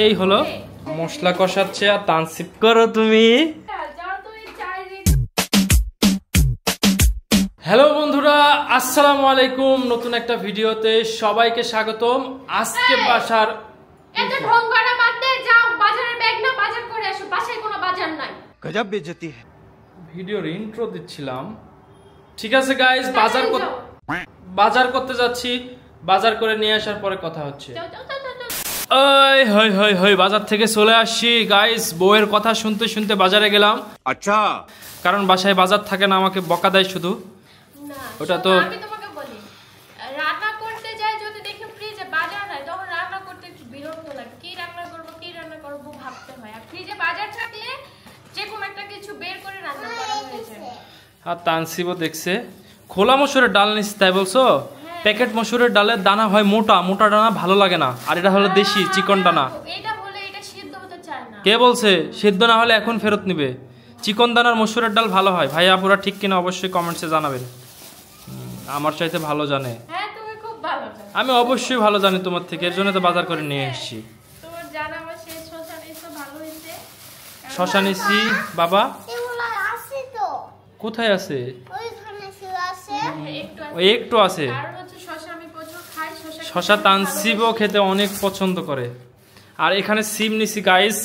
এই হলো মশলা কষাচ্ছে আর তানসিপ করো তুমি। হ্যালো বন্ধুরা, আসসালামু আলাইকুম। নতুন একটা ভিডিওতে সবাইকে স্বাগতম। আজকে বাসার এটা ঢঙ্গাটা বাদ দে, যাও বাজারে ব্যাগ না বাজার করে আসো, বাসায় কোনো বাজার নাই। গজব বেইজ্জতি है। ভিডিওর ইন্ট্রো দিচ্ছিলাম। ঠিক আছে গাইস, বাজার করতে যাচ্ছি। বাজার করে নিয়ে আসার পরে কথা হচ্ছে। বাজার থেকে চলে আসছি গাইস। বউয়ের কথা শুনতে শুনতে বাজারে গেলাম। আচ্ছা, কারণ বাসায় বাজার থাকে না, আমাকে বকা দেয় শুধু। ওটা তো আমি তোমাকে বলি, রান্না করতে যাই যদি দেখি ফ্রিজে বাজার নাই, তখন রান্না করতে একটু বিরক্ত লাগে। কি রান্না করব ভাবতে হয়। আর ফ্রিজে বাজার থাকলে যে কোনো একটা কিছু বের করে রান্না করা হয়ে যায়। আর তানসিবও দেখছে খোলা মসুরের ডাল নিচ্ছি, তাই বলছো? প্যাকেট মসুরের ডালের দানা হয় মোটা মোটা দানা, ভালো লাগে না। আর এটা হলো দেশি চিকন দানা। এটা বলে এটা সিদ্ধ হতে চায় না। কে বলছে সিদ্ধ না হলে এখন ফেরত নিবে? চিকন দানার মসুরের ডাল ভালো হয়। ভাই আপুরা ঠিক কিনা অবশ্যই কমেন্টসে জানাবেন। আমার চাইতে ভালো জানে। হ্যাঁ, তুমি খুব ভালো জানো। আমি অবশ্যই ভালো জানি তোমার থেকে, এর জন্য তো বাজার করে নিয়ে এসেছি। তোমার জানা আমার শেষ শশা নিছো, ভালো হয়েছে। শশা নিছি বাবা। এগুলা আছে তো। কোথায় আছে? ওইখানে ছিল আছে। ওই একটু আছে। কারণ হচ্ছে শশা আমি প্রচুর খাই। শশা তানসিবও খেতে অনেক পছন্দ করে। আর এখানে সিম নিছি গাইস।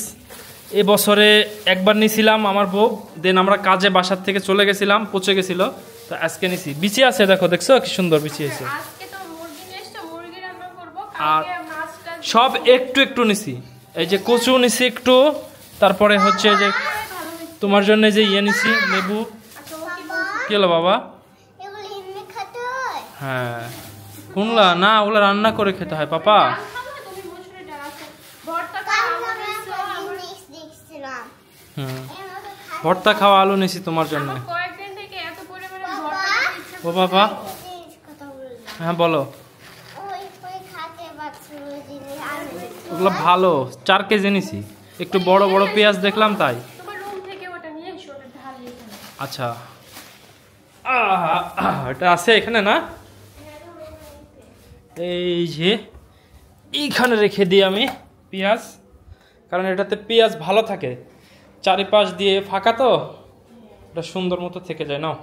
এ বছরে একবার নিছিলাম আমার বউ, দেন আমরা কাজে বাসার থেকে চলে গেছিলাম, পচে গেছিল। তো আজকে নিছি, বিচি আছে, দেখছো কি সুন্দর বিচি আছে। আজকে তো মুরগি নেস্ট, মুরগি রান্না করব। আর কালকে মাছটা সব একটু একটু নিছি। এই যে কচু নিছি একটু, তারপরে হচ্ছে যে তোমার জন্য যে ইয়ে নিছি লেবু। কি হলো বাবা? এগুলো এমনি খেতে হয়? হ্যাঁ, কোনলা না, ওগুলা রান্না করে খেতে হয় পাপা। তুমি মুসুরি ডাল আছে, ভর্তা কাল খাওয়া আমি হয়েছে। একটা জিনিস দেখছিলাম। হুম, এর মধ্যে খাই ভর্তা খাওয়া আলু নিছি তোমার জন্য। আমার কয়েকদিন থেকে এত পরিমাণে ভর্তা খেতে ইচ্ছে ও বাবা, জিনিস কথা বললাম। হ্যাঁ বলো। ওই খাতে বাচ্চা জিনিস আলু ওগুলো ভালো। 4 কেজি নিছি, একটু বড় বড় পেঁয়াজ দেখলাম তাই। তোমার রুম থেকে ওটা নিয়ে এসো, ওটা ঢালি এখানে। আচ্ছা, এটা আছে এখানে না? এই যে এইখানে রেখে দিই আমি পেঁয়াজ, কারণ এটাতে পেঁয়াজ ভালো থাকে। চারিপাশ দিয়ে ফাঁকা তো, এটা সুন্দর মতো থেকে যায়। নাও,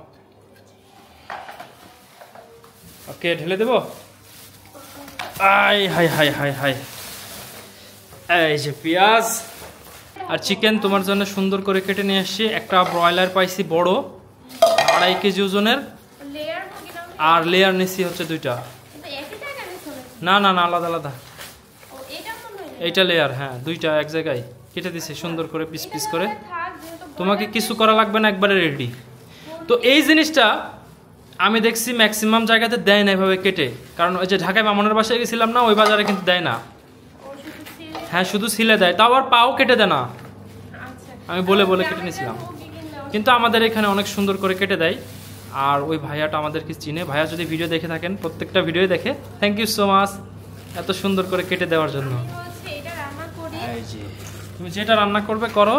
ওকে ঢেলে দেবো। I high high high high, এই যে পেঁয়াজ আর চিকেন তোমার জন্য সুন্দর করে কেটে নিয়ে আসছি। একটা ব্রয়লার পাইছি বড়, 2.5 কেজি ওজনের। লেয়ার মুরগি নাও। আর লেয়ার নিছি হচ্ছে 2টা। কিন্তু একই জায়গায় নিছো নাকি? না না না, আলাদা আলাদা। ও এটা মনে হয়। এইটা লেয়ার, হ্যাঁ 2টা এক জায়গায় কেটে দিছি সুন্দর করে পিস পিস করে। থাক, যেহেতু তোমাকে কিছু করা লাগবে না, একবারে রেডি। তো এই জিনিসটা আমি দেখছি ম্যাক্সিমাম জায়গাতে দেয় না এভাবে কেটে, কারণ ওই যে ঢাকায় মামনের বাসায় গেছিলাম না, ওই বাজারে কিন্তু দেয় না। ও শুধু সিলে। হ্যাঁ, শুধু সিলে দেয়, তাও আবার পাও কেটে দেয় না। আচ্ছা, আমি বলে বলে কেটে নিয়েছিলাম, মুরগি কিনলাম। কিন্তু আমাদের এখানে অনেক সুন্দর করে কেটে দেয়। আর ওই ভাইয়াটা আমাদেরকে চিনে। ভাইয়া যদি ভিডিও দেখে থাকেন, প্রত্যেকটা ভিডিও দেখে, থ্যাংক ইউ সো মাচ এত সুন্দর করে কেটে দেওয়ার জন্য। আমি বলছি এটা রান্না করি। এই যে তুমি যেটা রান্না করবে করো,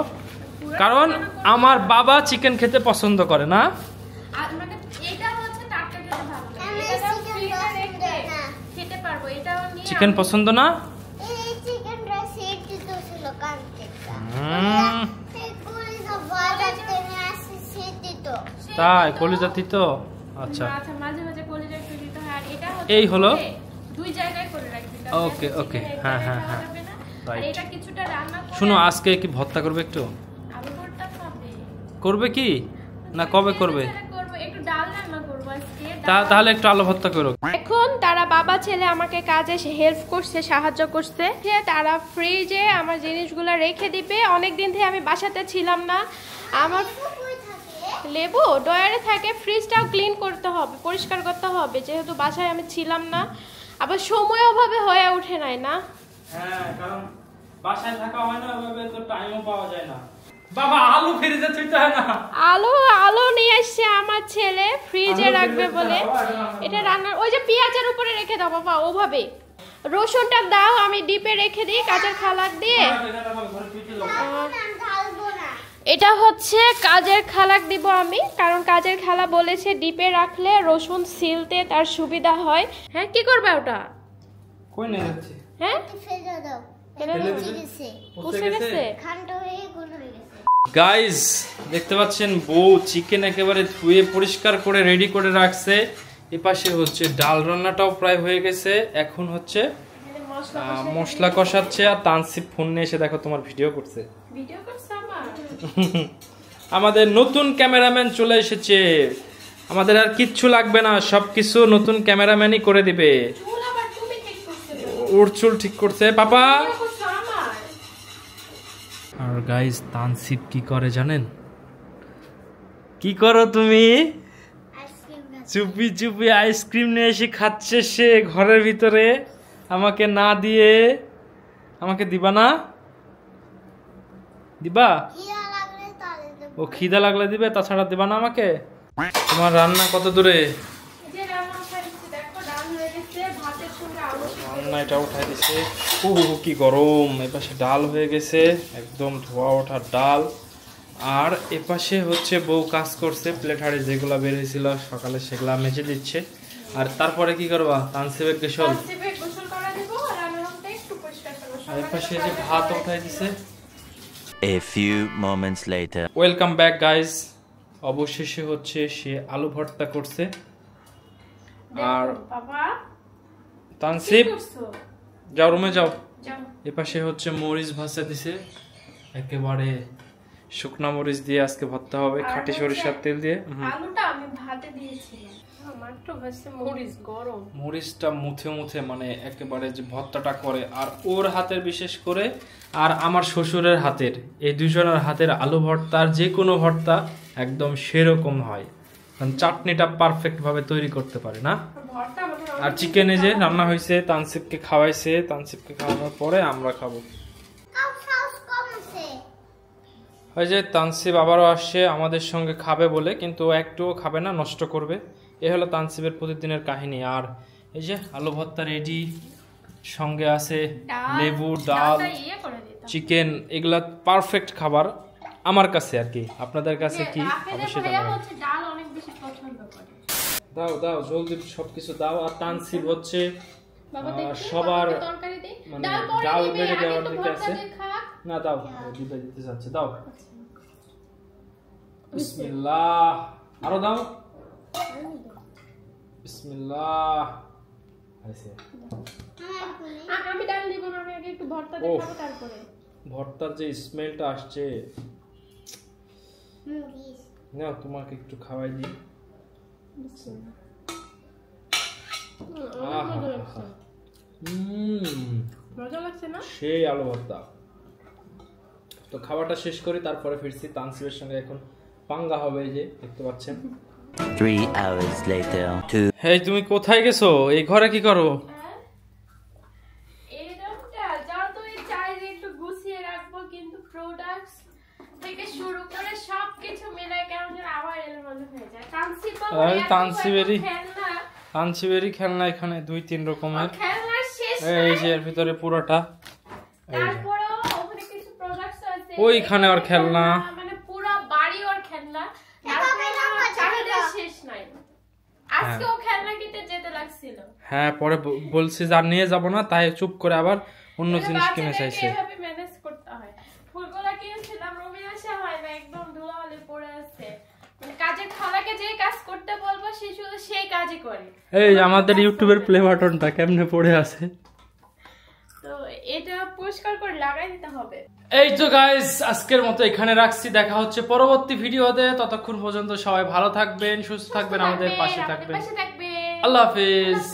কারণ আমার বাবা চিকেন খেতে পছন্দ করে না। আর মানে এটা হচ্ছে টাটকা খেতে ভালো লাগে। আমি এটা চিকেন ফ্রিজে পছন্দ রেখে না। খেতে পারবো। এটাও নিয়ে চিকেন পছন্দ না? এই চিকেন রাইস দিতে ছিল কাল থেকে। হুম, সেই কলিজা বাজার থেকে আসি সেটি তো। তাই কলিজাতি তো। আচ্ছা, আচ্ছা, মাঝে মাঝে কলিজা একটু দিতে হয়। আর এটা হচ্ছে এই হলো। দুই জায়গায় করে রাখতে হবে। ওকে, ওকে, হ্যাঁ, হ্যাঁ, হ্যাঁ। আর রাইট। এটা কিছুটা রান্না করে শুনো, আজকে কি ভর্তা করবে একটু? আলু ভর্তা খাবে। করবে কি না কবে করবে? করব, একটু ডাল রান্না করব আজকে। তাহলে একটু আলু ভর্তা করো। এখন তারা বাবা ছেলে আমাকে কাজে হেল্প করছে, সাহায্য করছে। তারা ফ্রিজে আমার জিনিসগুলো রেখে দিবে। অনেকদিন থেকে আমি বাসাতে ছিলাম না। আমার লেবু ডয়ারে থাকে, ফ্রিজটাও ক্লিন করতে হবে, পরিষ্কার করতে হবে, যেহেতু বাসায় আমি ছিলাম না। আবার সময় অভাবে হয়ে ওঠে নাই না। হ্যাঁ, কারণ বাসায় থাকা হয় না, ওভাবে তো টাইমও পাওয়া যায় না। বাবা আলু ফ্রিজে থুইতে হয় না। আলু নিয়ে এসছে আমার ছেলে, ফ্রিজে রাখবে বলে। এটা রান্নার ওই যে পেঁয়াজের উপরে রেখে দাও বাবা, ওভাবে। রসুনটা দাও, আমি ডিপে রেখে দিই কাঁচের খালাক দিয়ে। ঢালবো না। এটা হচ্ছে কাজের খালাক দিব আমি, কারণ কাজের খালা বলেছে ডিপে রাখলে রসুন সিলতে তার সুবিধা হয়। হ্যাঁ, কি করবে ওটা? কই নিয়ে যাচ্ছি? হ্যাঁ, ফেলে দাও। গাইস দেখতে পাচ্ছেন বউ চিকেন একেবারে ধুয়ে পরিষ্কার করে রেডি করে রাখছে। এপাশে হচ্ছে ডাল রান্নাটাও প্রায় হয়ে গেছে, এখন হচ্ছে মশলা কষাচ্ছে। আর তানসিব ফোন নিয়ে এসে দেখো তোমার ভিডিও করছে। আমাদের নতুন ক্যামেরাম্যান চলে এসেছে, আমাদের আর কিচ্ছু লাগবে না, সবকিছু নতুন ক্যামেরাম্যানই করে দিবে। ওর চুল ঠিক করছে পাপা। আর গাইস তানসিব কি করে জানেন? কি করো তুমি? চুপি চুপি আইসক্রিম নিয়ে এসে খাচ্ছে সে ঘরের ভিতরে, আমাকে না দিয়ে। আমাকে দিবা না? দিবা? ও খিদা লাগলে দিবে, তাছাড়া দিবা না আমাকে? তোমার রান্না কত দূরে? রান্না এটা উঠাই দিছে। কি গরম। এপাশে ডাল হয়ে গেছে, একদম ধোয়া ওঠা ডাল। আর এপাশে হচ্ছে বউ কাজ করছে, প্লেট হাড়ি যেগুলা বের হয়েছিল সকালে সেগুলা মেজে দিচ্ছে। আর তারপরে কি করবা? তানসিবের গোসল। আর এপাশে যে ভাত উঠাই দিছে। A few moments later. Welcome back guys. অবশেষে হচ্ছে সে আলু ভর্তা করছে। আর তানসিব যাও রুমে যাও। এপাশে হচ্ছে মরিচ ভাজা দিছে, একেবারে শুকনা মরিচ দিয়ে আজকে ভর্তা হবে, খাঁটি সরিষার তেল দিয়ে। আলুটা আমি ভাতে দিয়েছিলাম, মাত্র ভাজছে মরিচ গরম। মরিচটা মুথে মুথে মানে একেবারে যে ভর্তাটা করে, আর ওর হাতের বিশেষ করে আর আমার শ্বশুরের হাতের, এই দুজনের হাতের আলু ভর্তার যে কোনো ভর্তা একদম সেরকম হয়, কারণ চাটনিটা পারফেক্ট ভাবে তৈরি করতে পারে না। আর চিকেনে যে রান্না হয়েছে তানসিবকে খাওয়াইছে, তানসিবকে খাওয়ানোর পরে আমরা খাবো। ওই যে তানসিব আবারও আসছে আমাদের সঙ্গে খাবে বলে, কিন্তু একটুও খাবে না, নষ্ট করবে। এ হলো তানসিবের প্রতিদিনের কাহিনী। আর এই যে আলু ভর্তা রেডি, সঙ্গে আছে লেবু, ডাল, চিকেন, এগুলা পারফেক্ট খাবার আমার কাছে আর কি। আপনাদের কাছে কি অবশ্যই জানাবেন। দাও দাও জলদি সবকিছু দাও। আর তানসিব হচ্ছে সবার মানে ডাল বেড়ে দেওয়ার দিকে আছে। না দাও, দিতে দিতে যাচ্ছে, দাও। বিসমিল্লাহ, আরো দাও। বিসমিল্লাহ। আমি ডাল দিব না, আমি আগে একটু ভর্তা দিয়ে খাবো তারপরে। ভর্তার যে স্মেলটা আসছে, নাও তোমাকে একটু খাওয়াই দিই। মজা লাগছে না? সেই আলু ভর্তা। তো খাবারটা শেষ করি, তারপরে ফিরছি। তানসিবের সঙ্গে এখন পাঙ্গা হবে, এই যে দেখতে পাচ্ছেন। 3 hours later. হেই তুমি কোথায় গেছো? এই ঘরে কি করো? এই রুমটা যাও তো, এই চাইরে একটু গুছিয়ে রাখবো, কিন্তু প্রোডাক্টস থেকে শুরু করে সবকিছু মিলাই কেমন যেন আবার এলোমেলো হয়ে যায়। তানসিবেরই খেলনা এখানে 2-3 রকমের খেলনা শেষ। এই যে এর ভিতরে পুরোটা। তারপরেও ওখানে কিছু প্রোডাক্টস আছে, ওইখানে ওর খেলনা, মানে পুরো বাড়ি ওর খেলনা। চাহিদা শেষ নাই। আজকে ও খেলনা কিনতে যেতে লাগছিল। হ্যাঁ, পরে বলছি যা নিয়ে যাব না, তাই চুপ করে আবার অন্য জিনিস কিনে চাইছে। এভাবে ম্যানেজ করতে হয়। ফুলগুলা কিনছিলাম, রুমে আসা হয় না, একদম ধুলাবালি পড়ে আছে। মানে কাজের খালাকে যে কাজ করতে বলবো সে শুধু সেই কাজই করে। এই আমাদের ইউটিউবের প্লে বাটনটা কেমনে পড়ে আছে, তো এটা পরিষ্কার করে লাগাই দিতে হবে। এই তো গাইস, আজকের মতো এখানে রাখছি। দেখা হচ্ছে পরবর্তী ভিডিওতে। ততক্ষণ পর্যন্ত সবাই ভালো থাকবেন, সুস্থ থাকবেন, আমাদের পাশে থাকবেন। পাশে থাকবেন। আল্লাহ হাফেজ।